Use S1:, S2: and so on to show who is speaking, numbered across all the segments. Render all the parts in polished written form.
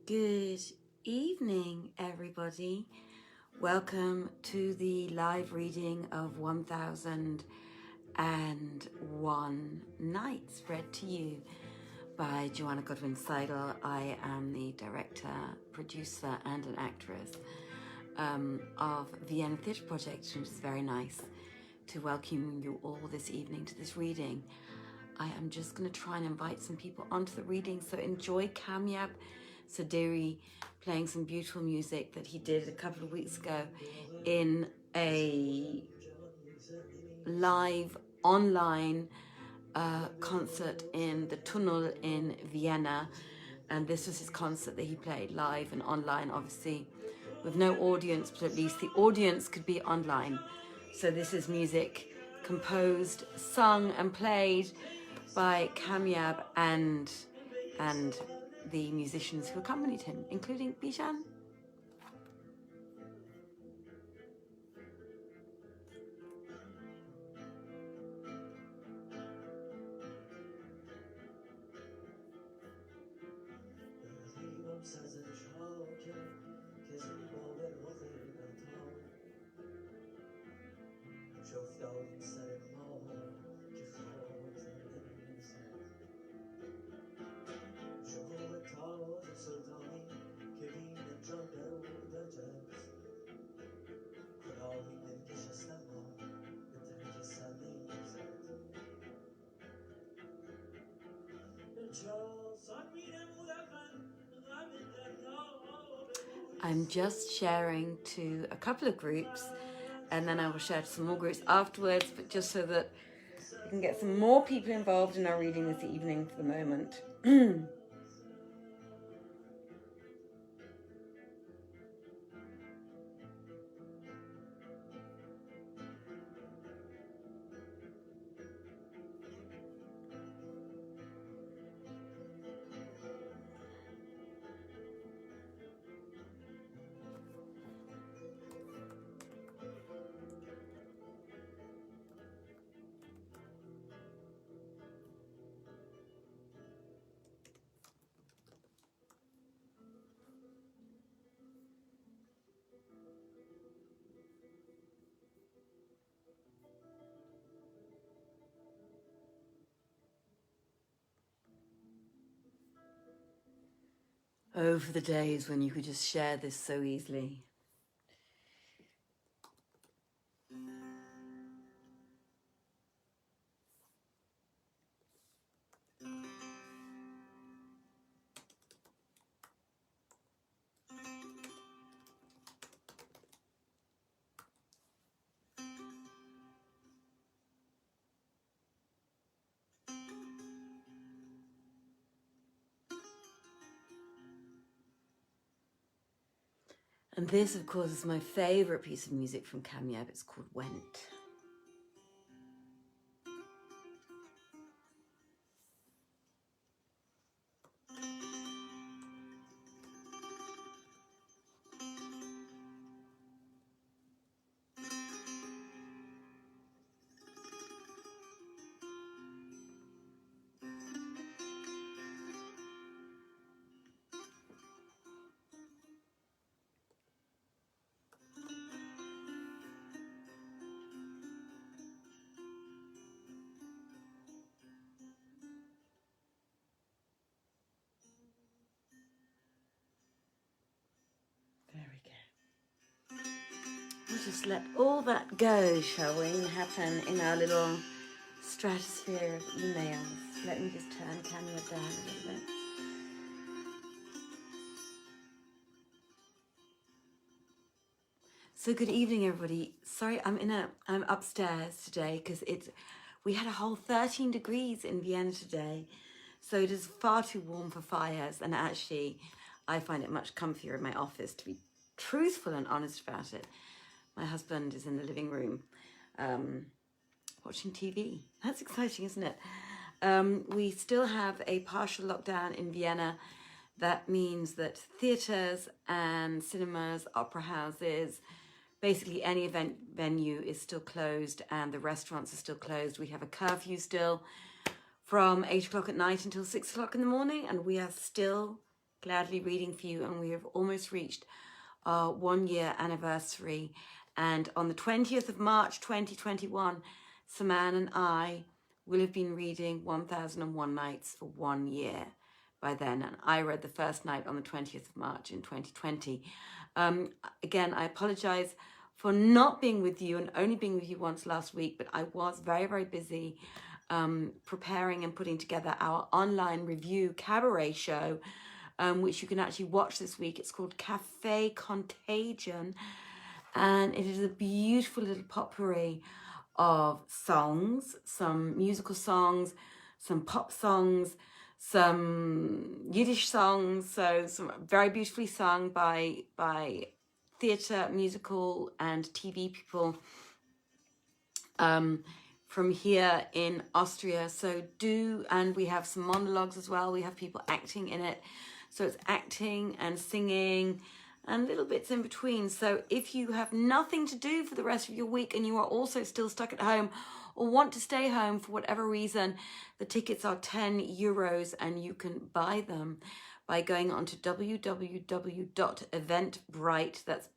S1: Good evening, everybody. Welcome to the live reading of 1001 Nights, read to you by Joanna Godwin-Seidl. I am the director, producer, and an actress of Vienna Theatre Project, and it's very nice to welcome you all this evening to this reading. I am just going to try and invite some people onto the reading, so enjoy Kamyab Sadiri playing some beautiful music that he did a couple of weeks ago in a live online concert in the Tunnel in Vienna. And this was his concert that he played live and online, obviously with no audience, but at least the audience could be online. So this is music composed, sung and played by Kamyab and the musicians who accompanied him, including Bijan. I'm just sharing to a couple of groups, and then I will share to some more groups afterwards, but just so that we can get some more people involved in our reading this evening for the moment. Oh, for the days when you could just share this so easily. And this, of course, is my favourite piece of music from Kamyab. It's called Went. There we go. We'll just let all that go, shall we, and happen in our little stratosphere of emails. Let me just turn camera down a little bit. So good evening, everybody. Sorry, I'm upstairs today because we had a whole 13 degrees in Vienna today. So it is far too warm for fires, and actually I find it much comfier in my office, to be truthful and honest about it. My husband is in the living room watching TV. That's exciting, isn't it? We still have a partial lockdown in Vienna. That means that theatres and cinemas, opera houses, basically any event venue is still closed, and the restaurants are still closed. We have a curfew still from 8 o'clock at night until 6 o'clock in the morning, and we are still gladly reading for you, and we have almost reached our 1-year anniversary. And on the 20th of March 2021, Saman and I will have been reading 1001 Nights for 1 year by then, and I read the first night on the 20th of March in 2020. Again, I apologize for not being with you and only being with you once last week, but I was very, very busy preparing and putting together our online review cabaret show, which you can actually watch this week. It's called Cafe Contagion, and it is a beautiful little potpourri of songs, some musical songs, some pop songs, some Yiddish songs, so some very beautifully sung by theatre, musical and TV people from here in Austria. And we have some monologues as well. We have people acting in it. So it's acting and singing and little bits in between. So if you have nothing to do for the rest of your week and you are also still stuck at home or want to stay home for whatever reason, the tickets are €10 and you can buy them by going on to www.eventbrite, that's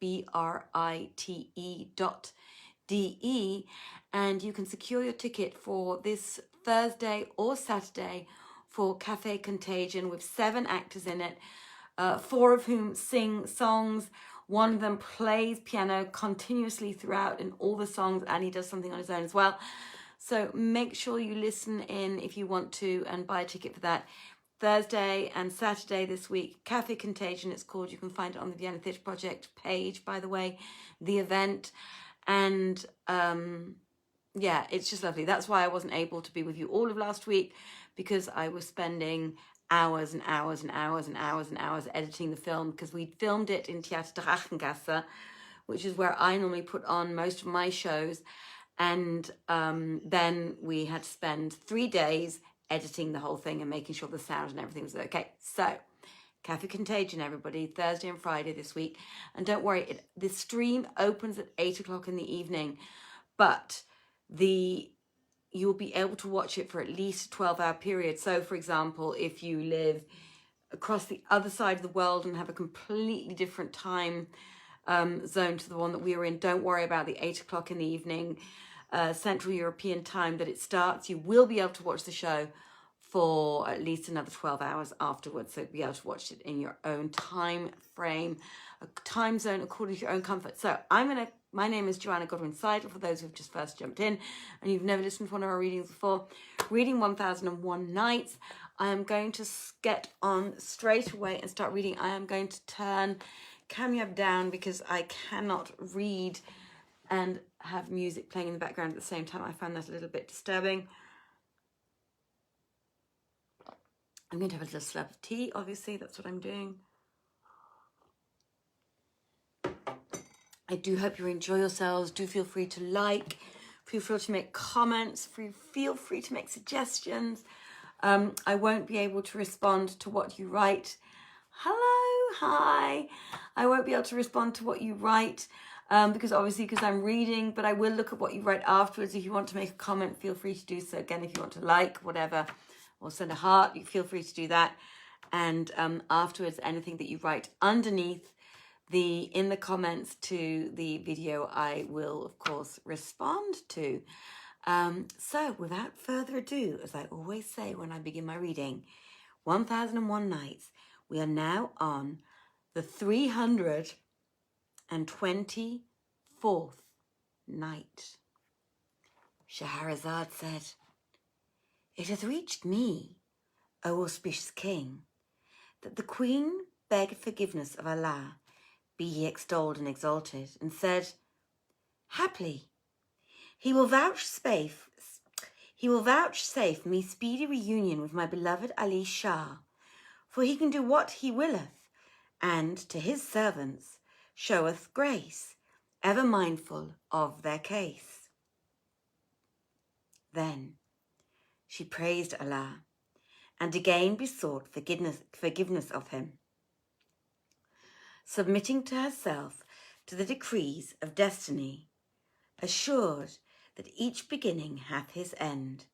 S1: BRITE.de, and you can secure your ticket for this Thursday or Saturday for Cafe Contagion with 7 actors in it, 4 of whom sing songs. One of them plays piano continuously throughout in all the songs, and he does something on his own as well. So make sure you listen in if you want to and buy a ticket for that. Thursday and Saturday this week, Cafe Contagion it's called. You can find it on the Vienna Theatre Project page, by the way, the event. And yeah, it's just lovely. That's why I wasn't able to be with you all of last week, because I was spending hours and hours and hours and hours and hours editing the film, because we filmed it in Theater Drachengasse, which is where I normally put on most of my shows. And then we had to spend 3 days editing the whole thing and making sure the sound and everything was okay. So, Cafe Contagion, everybody, Thursday and Friday this week. And don't worry, the stream opens at 8 o'clock in the evening, but you'll be able to watch it for at least a 12-hour period. So, for example, if you live across the other side of the world and have a completely different time zone to the one that we were in, don't worry about the 8 o'clock in the evening Central European time that it starts. You will be able to watch the show for at least another 12 hours afterwards, so you'll be able to watch it in your own time frame, a time zone according to your own comfort. So my name is Joanna Godwin-Seidl, for those who've just first jumped in and you've never listened to one of our readings before. Reading 1001 Nights. I am going to get on straight away and start reading. I am going to turn Cameo down because I cannot read and have music playing in the background at the same time. I find that a little bit disturbing. I'm going to have a little slab of tea, obviously, that's what I'm doing. I do hope you enjoy yourselves. Do feel free to like, feel free to make comments, feel free to make suggestions. I won't be able to respond to what you write. Hello, hi. I won't be able to respond to what you write because I'm reading, but I will look at what you write afterwards. If you want to make a comment, feel free to do so. Again, if you want to like, whatever, or send a heart, you feel free to do that. And afterwards, anything that you write underneath in the comments to the video, I will, of course, respond to. So without further ado, as I always say when I begin my reading, 1001 Nights, we are now on the 324th night. Scheherazade said, "It hath reached me, O auspicious king, that the queen begged forgiveness of Allah, be he extolled and exalted, and said, haply he will vouchsafe me speedy reunion with my beloved Ali Shah, for he can do what he willeth, and to his servants showeth grace, ever mindful of their case." Then she praised Allah, and again besought forgiveness of him, submitting to herself to the decrees of destiny, assured that each beginning hath his end,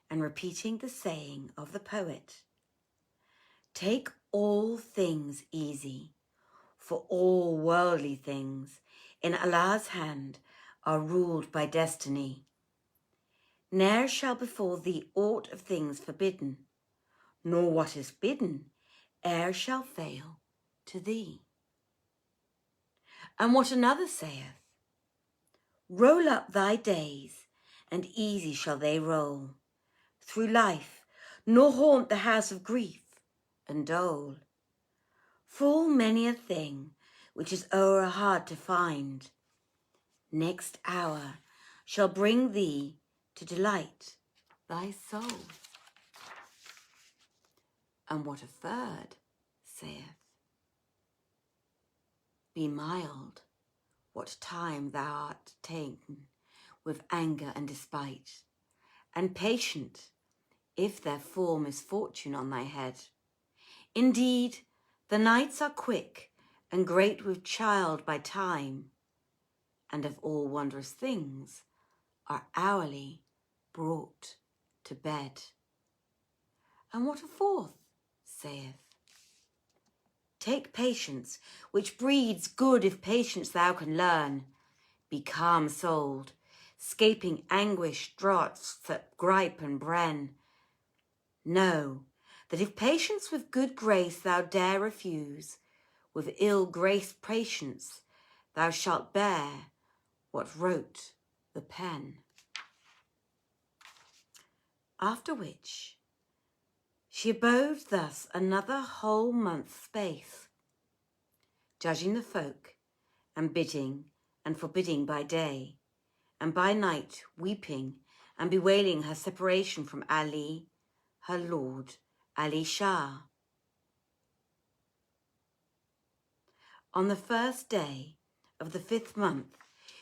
S1: and repeating the saying of the poet, "Take all things easy, for all worldly things in Allah's hand are ruled by destiny. Ne'er shall befall thee aught of things forbidden, nor what is bidden e'er shall fail to thee. And what another saith, roll up thy days, and easy shall they roll through life, nor haunt the house of grief and dole. Full many a thing which is o'er hard to find, next hour shall bring thee to delight thy soul. And what a third saith, be mild what time thou art ta'en with anger and despite, and patient if there fall misfortune on thy head. Indeed, the nights are quick and great with child by time, and of all wondrous things are hourly brought to bed. And what a fourth saith, take patience, which breeds good if patience thou can learn. Be calm-souled, scaping anguish, draughts that gripe and bren. Know that if patience with good grace thou dare refuse, with ill-graced patience thou shalt bear what wrote the pen. After which she abode thus another whole month's space, judging the folk, and bidding and forbidding by day, and by night weeping and bewailing her separation from Ali, her lord, Ali Shah. On the first day of the 5th month,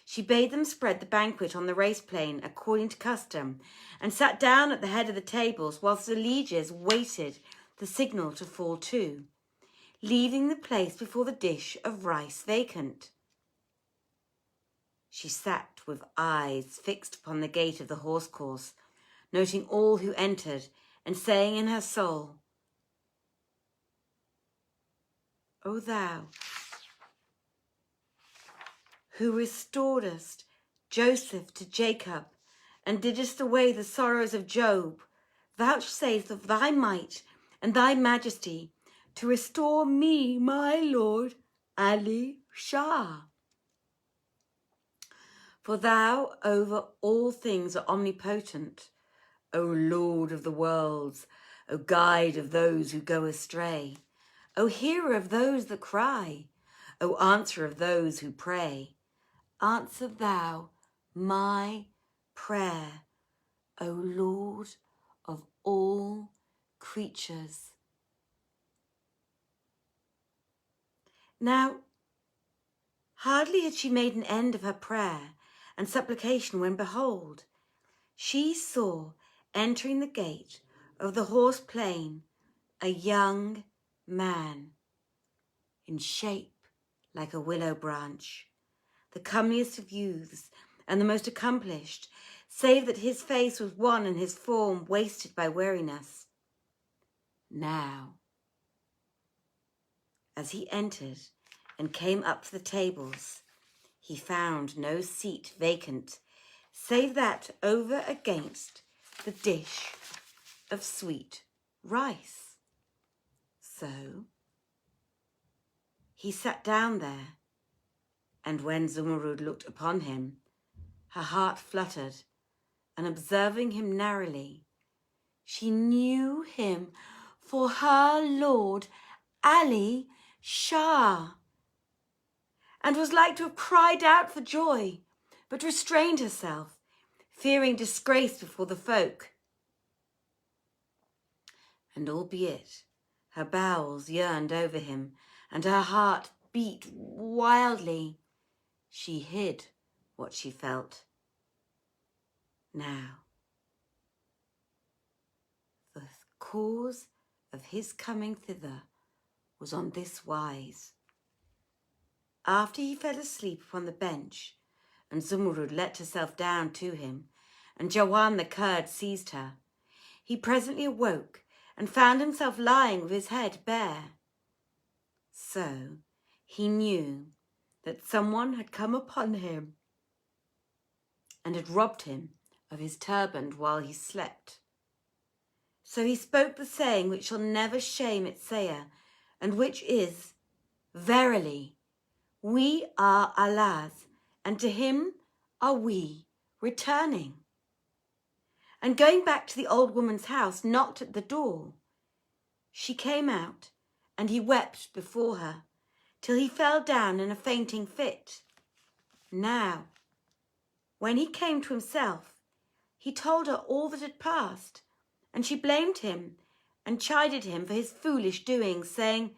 S1: she bade them spread the banquet on the race plain according to custom, and sat down at the head of the tables whilst the lieges waited the signal to fall to, leaving the place before the dish of rice vacant. She sat with eyes fixed upon the gate of the horse course, noting all who entered, and saying in her soul, O thou, who restoredst Joseph to Jacob, and didst away the sorrows of Job, vouchsafe of thy might and thy majesty to restore me, my lord, Ali Shah. For thou over all things art omnipotent, O Lord of the worlds, O guide of those who go astray, O hearer of those that cry, O answer of those who pray. Answer thou my prayer, O Lord of all creatures. Now, hardly had she made an end of her prayer and supplication when, behold, she saw entering the gate of the horse plain a young man, in shape like a willow branch, the comeliest of youths and the most accomplished, save that his face was wan and his form wasted by weariness. Now, as he entered and came up to the tables, he found no seat vacant, save that over against the dish of sweet rice. So he sat down there, and when Zumurrud looked upon him, her heart fluttered, and observing him narrowly, she knew him for her lord Ali Shah, and was like to have cried out for joy, but restrained herself, fearing disgrace before the folk. And albeit her bowels yearned over him, and her heart beat wildly, she hid what she felt. Now, the cause of his coming thither was on this wise. After he fell asleep upon the bench, and Zumurrud let herself down to him, and Joanna the curd seized her, he presently awoke and found himself lying with his head bare. So he knew that someone had come upon him and had robbed him of his turban while he slept. So he spoke the saying which shall never shame its sayer, and which is, Verily, we are Allah's, and to him are we returning. And going back to the old woman's house, knocked at the door. She came out, and he wept before her, till he fell down in a fainting fit. Now, when he came to himself, he told her all that had passed, and she blamed him and chided him for his foolish doings, saying,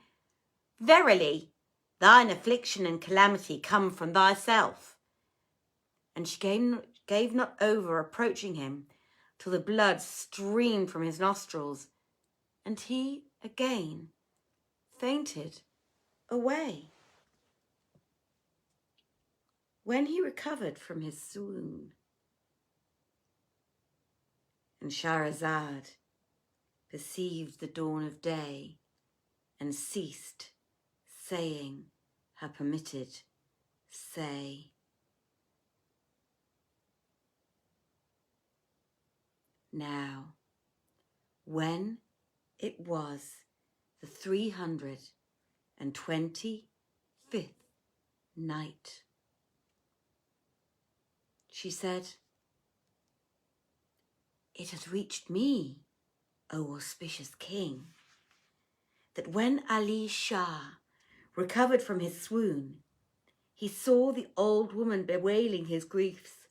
S1: Verily, thine affliction and calamity come from thyself. And she gave not over approaching him till the blood streamed from his nostrils, and he again fainted away. When he recovered from his swoon, and Shahrazad perceived the dawn of day and ceased saying her permitted say. Now, when it was the 325th night, she said, It has reached me, O auspicious king, that when Ali Shah recovered from his swoon, he saw the old woman bewailing his griefs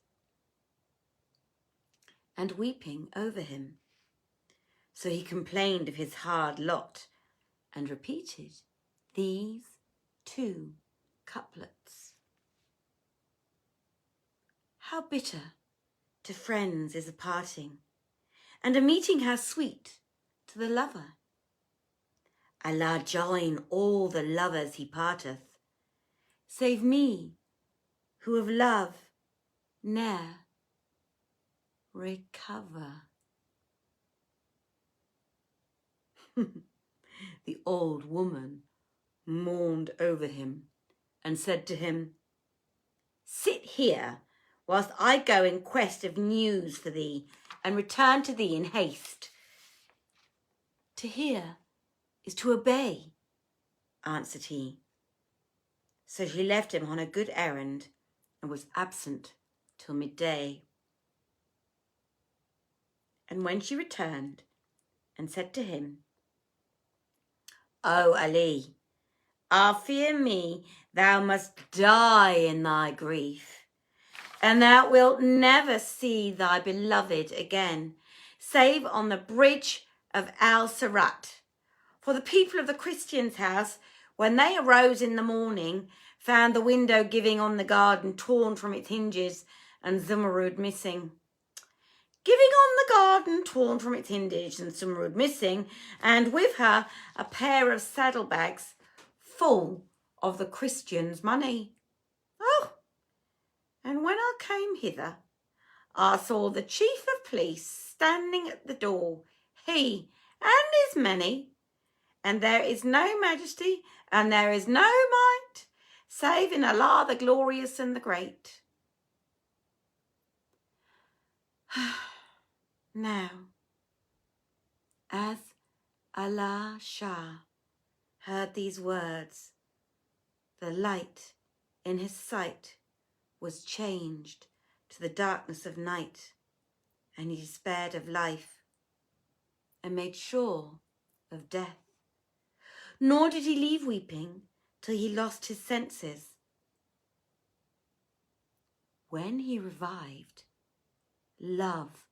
S1: and weeping over him. So he complained of his hard lot and repeated these 2 couplets. How bitter to friends is a parting, and a meeting how sweet to the lover. Allah join all the lovers he parteth, save me, who of love ne'er recover. The old woman mourned over him and said to him, Sit here whilst I go in quest of news for thee and return to thee in haste. To hear is to obey, answered he. So she left him on a good errand and was absent till midday. And when she returned and said to him, O Ali, I fear me thou must die in thy grief, and thou wilt never see thy beloved again, save on the bridge of Al-Sirat. For the people of the Christian's house, when they arose in the morning, found the window giving on the garden torn from its hinges and Zumurrud missing. Giving on the garden torn from its hinges and Zumurrud missing, and with her a pair of saddlebags full of the Christian's money. Oh, and when I came hither, I saw the chief of police standing at the door, he and his many, and there is no majesty and there is no might, save in Allah the glorious and the great. Now, as Allah Shah heard these words, the light in his sight was changed to the darkness of night, and he despaired of life and made sure of death. Nor did he leave weeping till he lost his senses. When he revived, love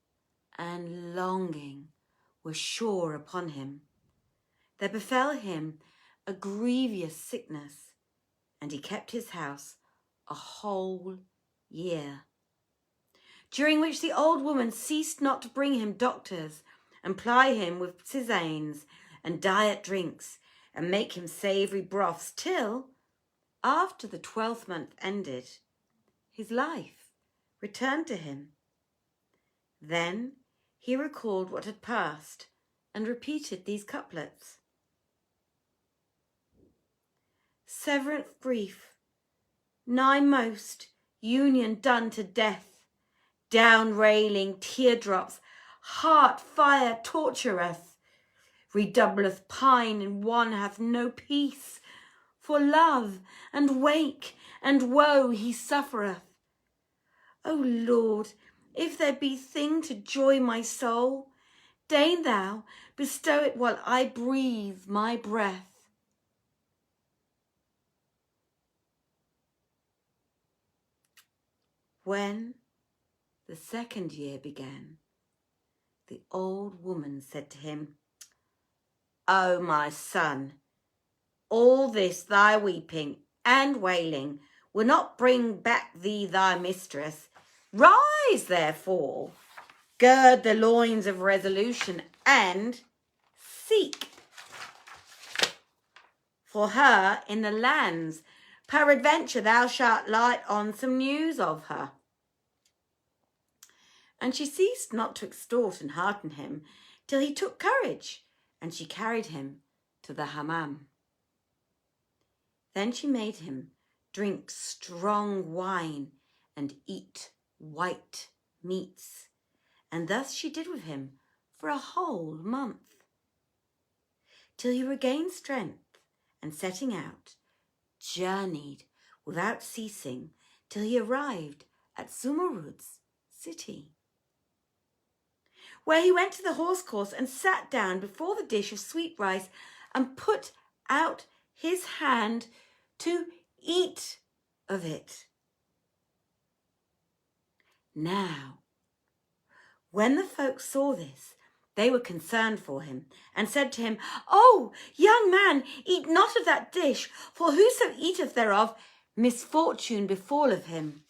S1: and longing were sure upon him. There befell him a grievous sickness, and he kept his house a whole year, during which the old woman ceased not to bring him doctors and ply him with tisanes and diet drinks and make him savoury broths till, after the 12th month ended, his life returned to him. Then he recalled what had passed and repeated these couplets. severance grief, nigh most union done to death, down railing teardrops, heart fire tortureth, redoubleth pine, and one hath no peace, for love and wake and woe he suffereth. O Lord, if there be thing to joy my soul, deign thou bestow it while I breathe my breath. When the second year began, the old woman said to him, O my son, all this thy weeping and wailing will not bring back thee thy mistress. Rise, therefore, gird the loins of resolution, and seek for her in the lands. Peradventure thou shalt light on some news of her. And she ceased not to extort and hearten him, till he took courage, and she carried him to the hammam. Then she made him drink strong wine and eat white meats, and thus she did with him for a whole month, till he regained strength, and setting out, journeyed without ceasing till he arrived at Zumurrud's city, where he went to the horse course and sat down before the dish of sweet rice and put out his hand to eat of it. Now, when the folk saw this, they were concerned for him, and said to him, O young man, eat not of that dish, for whoso eateth thereof, misfortune befalleth him.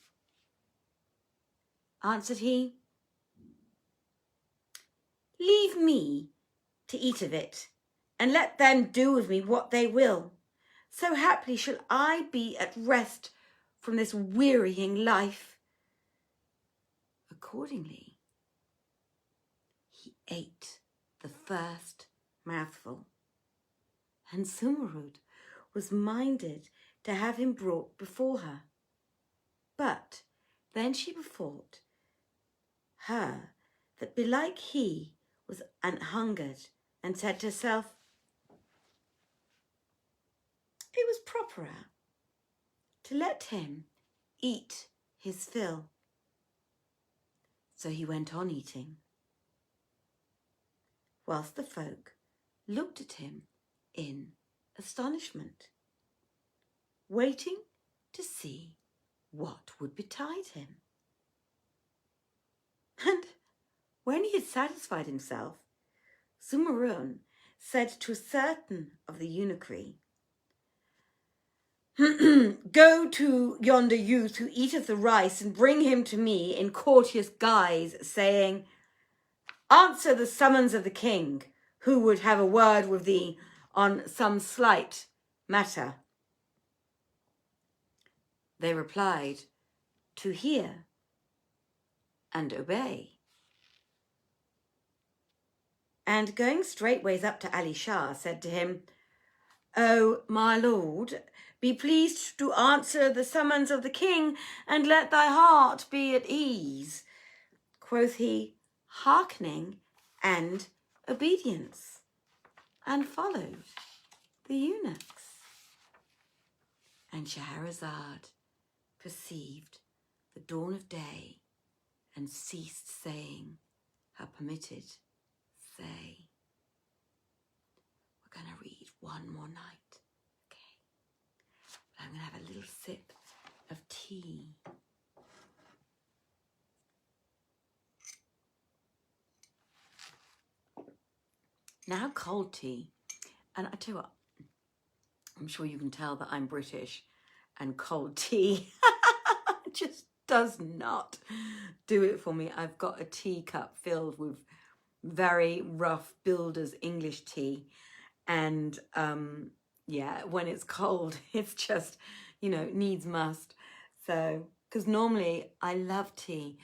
S1: Answered he, Leave me to eat of it, and let them do with me what they will. So haply shall I be at rest from this wearying life. Accordingly, he ate the first mouthful, and Zumurrud was minded to have him brought before her. But then she bethought her that belike he was an-hungered, and said to herself, it was properer to let him eat his fill. So he went on eating, whilst the folk looked at him in astonishment, waiting to see what would betide him. And when he had satisfied himself, Zumurrud said to certain of the eunuchry, Go to yonder youth who eateth the rice, and bring him to me in courteous guise, saying, Answer the summons of the king, who would have a word with thee on some slight matter. They replied, To hear and obey. And going straightways up to Ali Shah, said to him, O my lord, be pleased to answer the summons of the king, and let thy heart be at ease. Quoth he, hearkening and obedience, and followed the eunuchs. And Shahrazad perceived the dawn of day, and ceased saying her permitted say. We're going to read one more night, okay? But I'm going to have a little sip of tea. Now cold tea, and I tell you what, I'm sure you can tell that I'm British, and cold tea just does not do it for me. I've got a teacup filled with very rough builder's English tea, and yeah, when it's cold, it's just, you know, needs must. So, because normally I love tea,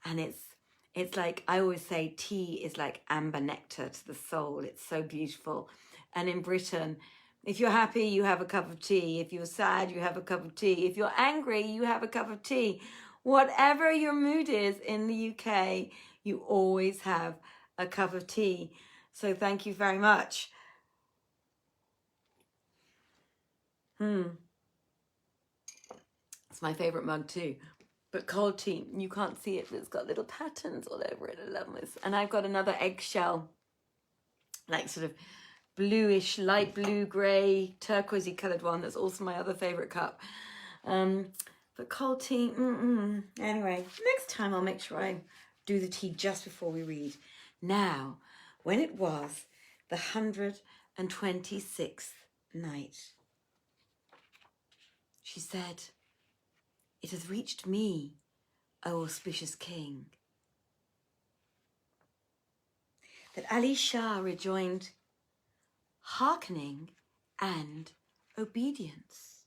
S1: and it's like, I always say tea is like amber nectar to the soul. It's so beautiful. And in Britain, If you're happy, you have a cup of tea. If you're sad, you have a cup of tea. If you're angry, you have a cup of tea. Whatever your mood is in the UK, you always have a cup of tea. So thank you very much. It's my favorite mug too. But cold tea, you can't see it, but it's got little patterns all over it. I love this. And I've got another eggshell, like sort of bluish, light blue, grey, turquoisey coloured one. That's also my other favourite cup. But cold tea, Anyway, next time I'll make sure I do the tea just before we read. Now, when it was the 126th night, she said, "It has reached me, O auspicious king," that Ali Shah rejoined, "Hearkening and obedience,"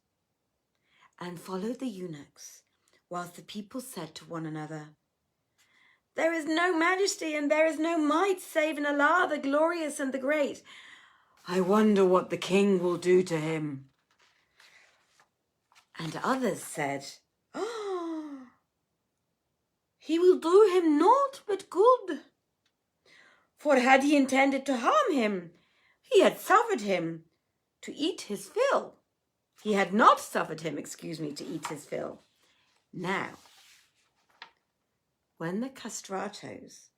S1: and followed the eunuchs, whilst the people said to one another, "There is no majesty and there is no might save in Allah, the glorious and the great. I wonder what the king will do to him." And others said, "Oh, he will do him naught but good. For had he intended to harm him, he had suffered him to eat his fill. He had not suffered him, to eat his fill." Now, when the castratos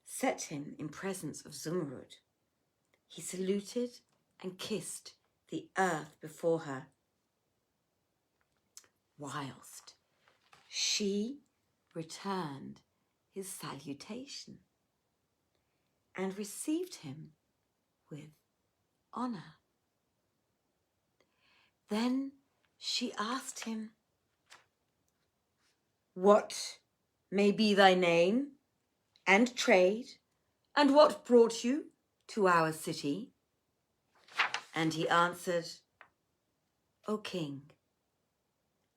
S1: set him in presence of Zumurrud, he saluted and kissed the earth before her, whilst she returned his salutation and received him with honour. Then she asked him, "What may be thy name and trade, and what brought you to our city?" And he answered, "O king,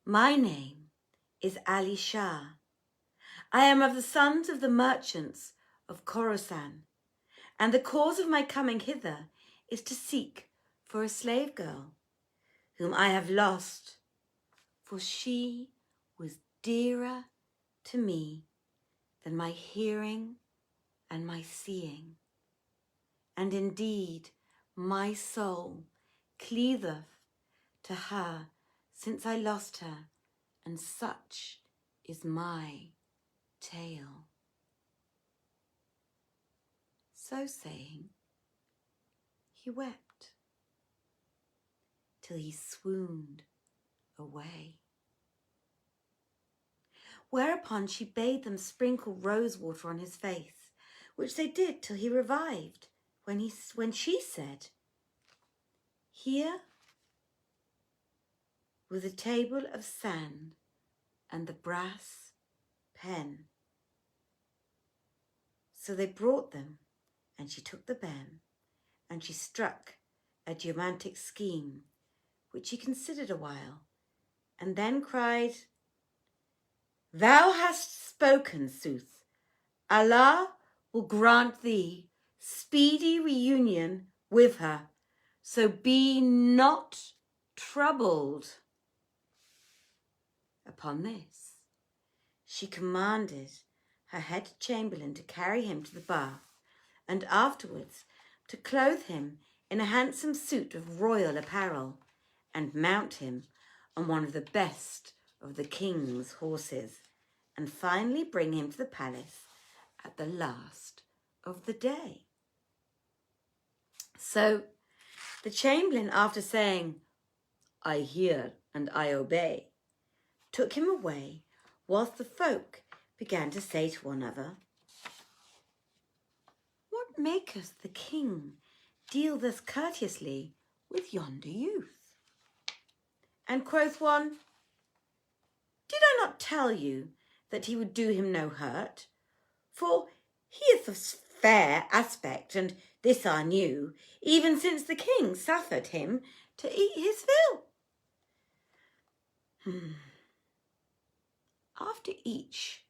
S1: my name is Ali Shah. I am of the sons of the merchants of Khorasan, and the cause of my coming hither is to seek for a slave girl, whom I have lost, for she was dearer to me than my hearing and my seeing. And indeed, my soul cleaveth to her since I lost her, and such is my tale." So saying, he wept till he swooned away. Whereupon she bade them sprinkle rose water on his face, which they did till he revived, when she said, "Here with a table of sand and the brass pen." So they brought them, and she took the pen, and she struck a geomantic scheme, which she considered a while, and then cried, "Thou hast spoken sooth. Allah will grant thee speedy reunion with her, so be not troubled." Upon this, she commanded her head chamberlain to carry him to the bath, and afterwards to clothe him in a handsome suit of royal apparel, and mount him on one of the best of the king's horses, and finally bring him to the palace at the last of the day. So the chamberlain, after saying, "I hear and I obey," took him away, whilst the folk began to say to one another, "What maketh the king deal thus courteously with yonder youth?" And quoth one, "Did I not tell you that he would do him no hurt? For he is of fair aspect, and this I knew, even since the king suffered him to eat his fill." After each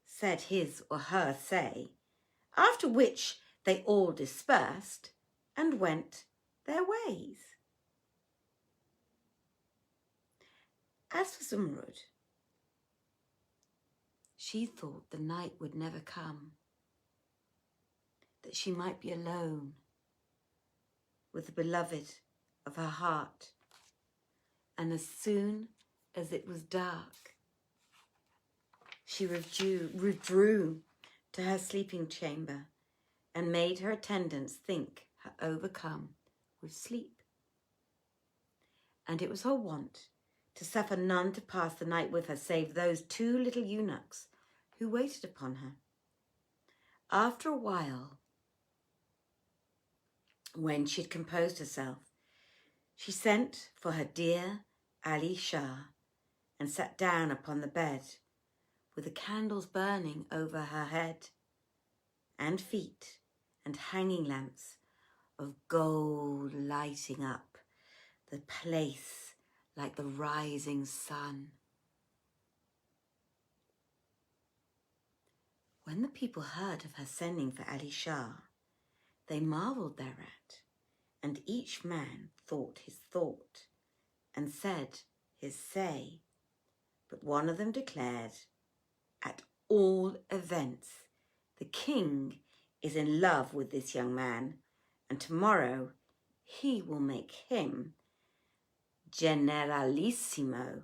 S1: said his or her say, after which they all dispersed and went their ways. As for Zumurrud, she thought the night would never come, that she might be alone with the beloved of her heart. And as soon as it was dark, she withdrew to her sleeping chamber and made her attendants think her overcome with sleep. And it was her wont to suffer none to pass the night with her save those two little eunuchs who waited upon her. After a while, when she had composed herself, she sent for her dear Ali Shar and sat down upon the bed with the candles burning over her head and feet and hanging lamps of gold lighting up the place like the rising sun. When the people heard of her sending for Ali Shar, they marvelled thereat, and each man thought his thought, and said his say. But one of them declared, at all events, the king is in love with this young man, and tomorrow he will make him generalissimo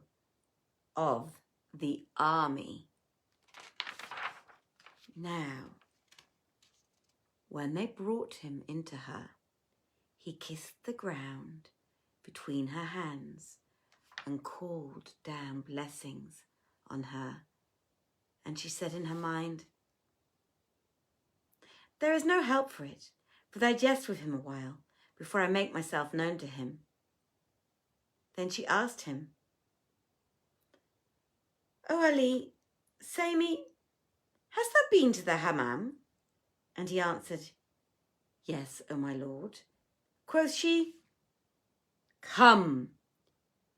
S1: of the army. Now, when they brought him into her, he kissed the ground between her hands and called down blessings on her. And she said in her mind, there is no help for it, but I jest with him a while before I make myself known to him. Then she asked him, O Ali, say me, hast thou been to the hammam? And he answered, yes, O my lord. Quoth she, come,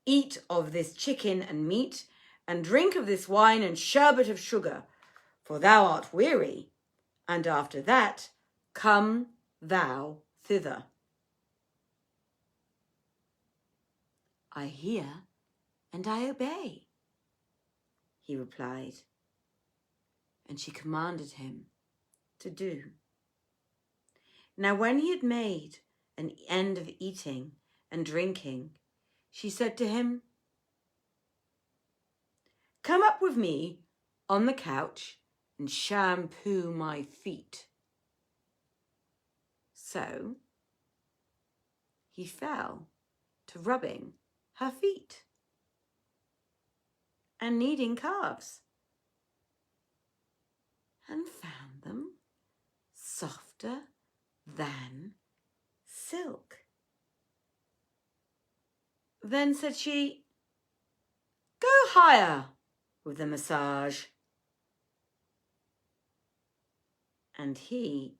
S1: eat of this chicken and meat, and drink of this wine and sherbet of sugar, for thou art weary, and after that come thou thither. I hear and I obey, he replied, and she commanded him to do. Now when he had made an end of eating and drinking, she said to him, come up with me on the couch and shampoo my feet. So he fell to rubbing her feet and kneading calves, and found them softer than silk. Then said she, go higher with the massage. And he,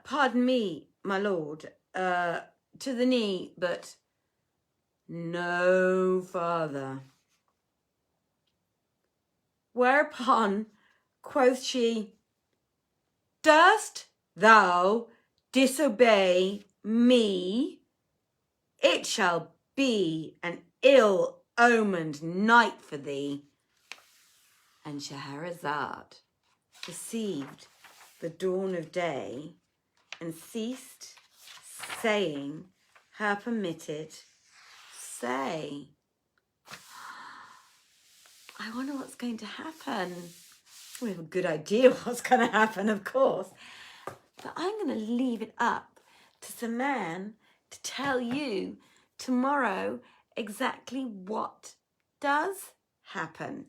S1: pardon me, my lord, to the knee, but no farther. Whereupon quoth she, durst thou disobey me? It shall be an ill-omened night for thee. And Scheherazade perceived the dawn of day and ceased saying her permitted say. I wonder what's going to happen. We have a good idea what's going to happen, of course. But I'm going to leave it up to some man to tell you tomorrow exactly what does happen.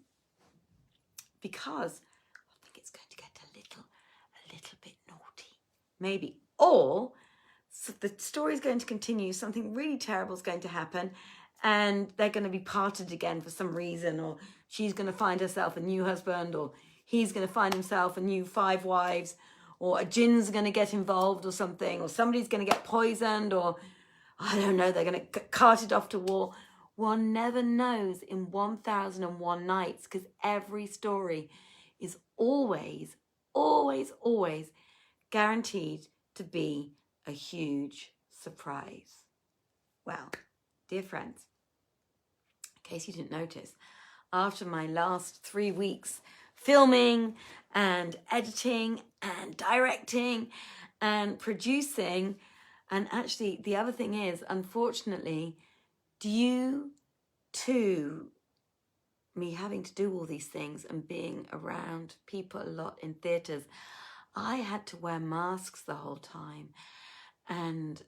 S1: Because I think it's going to get a little bit naughty. Maybe. Or so the story's going to continue. Something really terrible is going to happen. And they're going to be parted again for some reason. Or she's going to find herself a new husband. Or he's going to find himself a new 5 wives. Or a jinn's going to get involved or something. Or somebody's going to get poisoned. Or, I don't know, they're going to get carted off to war. One never knows in 1001 nights, because every story is always, always, always guaranteed to be a huge surprise. Well, dear friends, in case you didn't notice, after my last 3 weeks filming and editing and directing and producing, and actually the other thing is, unfortunately, due to me having to do all these things and being around people a lot in theatres, I had to wear masks the whole time. And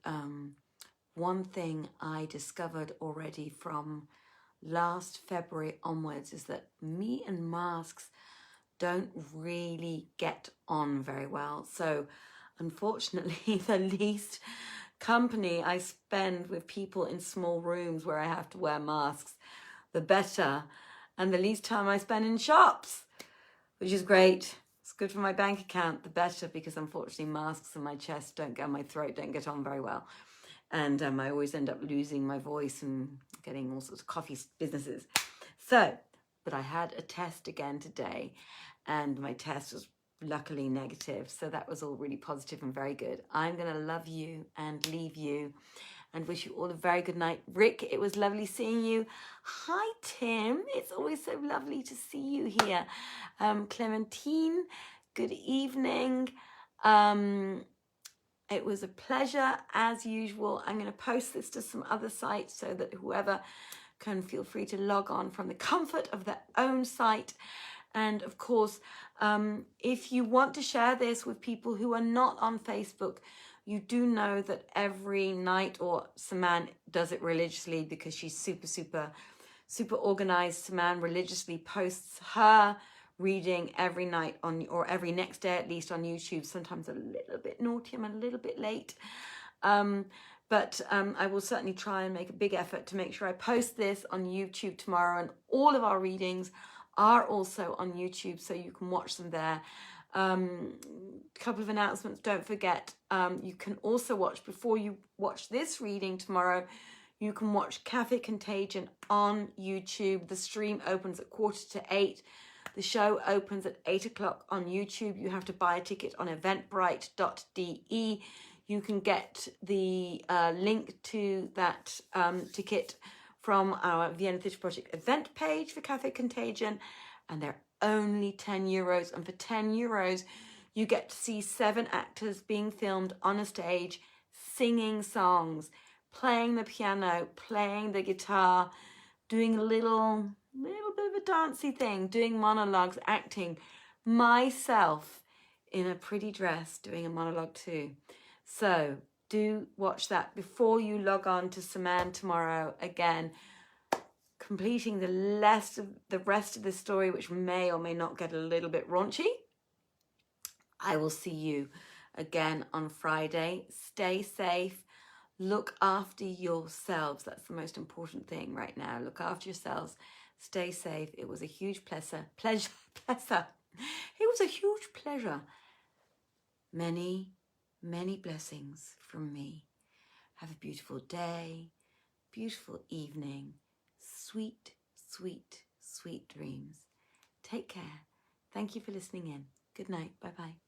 S1: one thing I discovered already from last February onwards is that me and masks don't really get on very well. So unfortunately, the least company I spend with people in small rooms where I have to wear masks, the better. And the least time I spend in shops, which is great. It's good for my bank account, the better, because unfortunately masks on my chest don't get, my throat don't get on very well. And I always end up losing my voice and getting all sorts of coffee businesses. So, but I had a test again today, and my test was luckily negative. So that was all really positive and very good. I'm going to love you and leave you and wish you all a very good night. Rick, it was lovely seeing you. Hi, Tim. It's always so lovely to see you here. Clementine, good evening. It was a pleasure as usual. I'm going to post this to some other sites so that whoever can feel free to log on from the comfort of their own site. And of course, if you want to share this with people who are not on Facebook, you do know that every night, or Saman does it religiously because she's super organized. Saman religiously posts her reading every night on, or every next day at least, on YouTube. Sometimes a little bit naughty, I'm a little bit late. But I will certainly try and make a big effort to make sure I post this on YouTube tomorrow. And all of our readings are also on YouTube, so you can watch them there. Couple of announcements, don't forget, you can also watch, before you watch this reading tomorrow, you can watch Cafe Contagion on YouTube. The stream opens at 7:45. The show opens at 8 o'clock on YouTube. You have to buy a ticket on eventbrite.de. You can get the link to that ticket from our Vienna Theatre Project event page for Cafe Contagion, and they're only €10. And for €10, you get to see 7 actors being filmed on a stage, singing songs, playing the piano, playing the guitar, doing a little bit of a dancey thing, doing monologues, acting, myself in a pretty dress doing a monologue too. So do watch that before you log on to Saman tomorrow. Again, completing the rest of the story, which may or may not get a little bit raunchy. I will see you again on Friday. Stay safe. Look after yourselves. That's the most important thing right now. Look after yourselves. Stay safe. It was a huge pleasure. It was a huge pleasure. Many, many blessings from me. Have a beautiful day, beautiful evening, sweet, sweet, sweet dreams. Take care. Thank you for listening in. Good night. Bye-bye.